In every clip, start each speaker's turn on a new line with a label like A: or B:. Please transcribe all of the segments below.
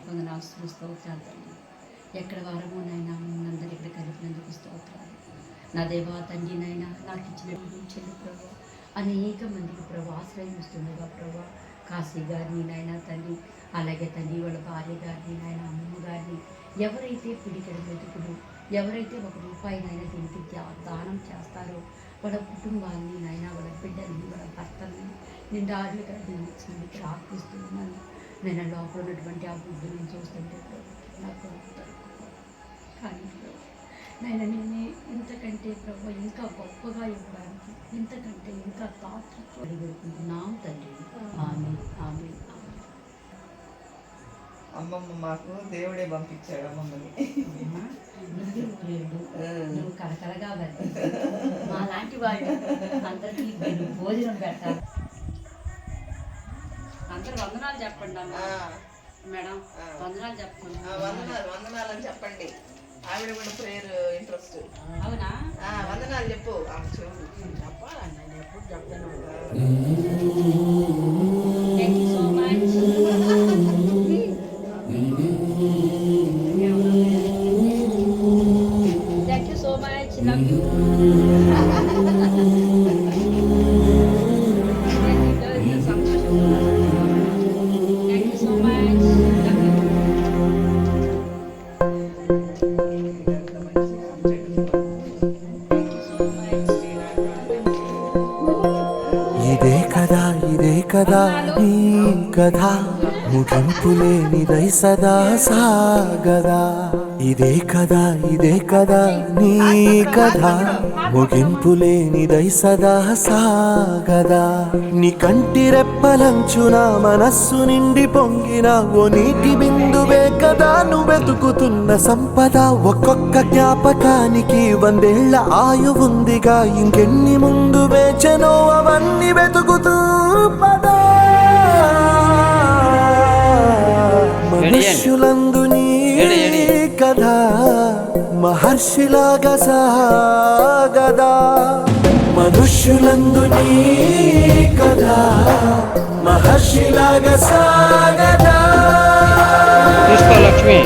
A: వందనాలు స్తోత్రాలు తండ్రి. ఎక్కడ వారము నైనా మనందరూ ఇక్కడ కలిపినందుకు స్తోత్రాలు. నా దేవా తండ్రి నైనా నాకు ఇచ్చిన చెల్లి ప్రభు అనేక మందికి ప్రభు ఆశ్రయం ఇస్తుండగా ప్రభు కాశీ గారిని నాయన తండ్రి, అలాగే తండ్రి వాళ్ళ భార్య గారిని నాయన అమ్మమ్మ గారిని, ఎవరైతే పిడికెడు వెతుకుడు, ఎవరైతే ₹1 దీనికి దానం చేస్తారో వాళ్ళ కుటుంబాన్ని నాయన, వాళ్ళ బిడ్డల్ని, వాళ్ళ భర్తల్ని నిండారులుగా దీనికి ప్రార్థిస్తున్నాను. నేను లోపల ఉన్నటువంటి ఆ బుద్ధుని చూస్తుంటే నాకు కానీ నేనే ఇంతకంటే ప్రభు ఇంకా గొప్పగా ఇవ్వడానికి, ఇంతకంటే ఇంకా తాతృత్వం అడిగెడుకుంటున్నాం తండ్రి. ఆమేన్, ఆమేన్, ఆమేన్.
B: అమ్మమ్మ మాకు దేవుడే పంపించాడు అమ్మమ్మని.
A: నువ్వు కలకలగా మా లాంటి వాళ్ళు అందరికీ భోజనం పెట్టాలి. అందరు వందనాలు చెప్పండి అమ్మ. మేడం వందనాలు చెప్పండి.
B: వందనాలు అని చెప్పండి. ఆవిడ కూడా ప్రేయర్ ఇంట్రెస్ట్.
A: అవునా?
B: వందనాలు చెప్పు.
A: చెప్పాలండి, నేను ఎప్పుడు చెప్తాను. Thank you so much. Thank you so much. Love you.
C: ఇదే కదా నీ కథ, ముగింపు లేనిదై సదా సాగదా. ఇదే కదా నీ కథ, ముగింపు లేనిదై సదా సాగదా. నీ కంటి రెప్పలంచున మనస్సు నిండి పొంగిన ఓ నీటి బిందువే కదా నువ్వెతుకుతున్న సంపద. ఒక్కొక్క జ్ఞాపకానికి 100 ఏళ్ల ఆయువుందిగా, ఇంకెన్ని ముందు వేచనో అవన్నీ వెతుకుతూ పదా. మనుష్యులందు నీ కథ మహర్షిలాగా సాగదా. మనుష్యులందు నీ కథ మహర్షిలాగా సాగదా.
D: లక్ష్మి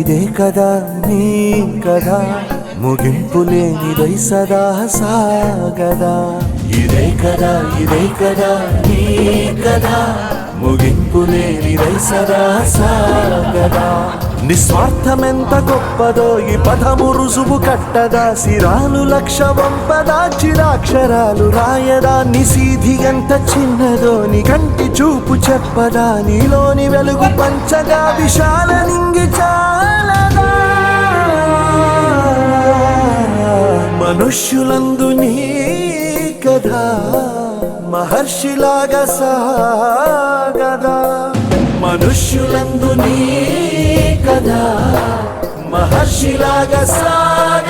C: ఇదే కదా నీ కథ, ముగింపు లేనిదై సదా సాగదా. ఇదే కదా నీ కథ, ముగింపు లేనిదై సదా సాగదా. నిస్వార్థమెంత గొప్పదో ఈ పదము రుజువు కట్టదా. సిరాలు లక్ష వంపదా, చిరాక్షరాలు రాయదా. నిసీధి ఎంత చిన్నదో నీ కంటి చూపు చెప్పదా. నీలోని వెలుగు పంచగా విశాల నింగి చాలదా. మనుష్యులందు నీ కథ మహర్షిలాగా సాగదా. మనుష్యులందు నీ కథ మహర్షిలాగా సాగదా.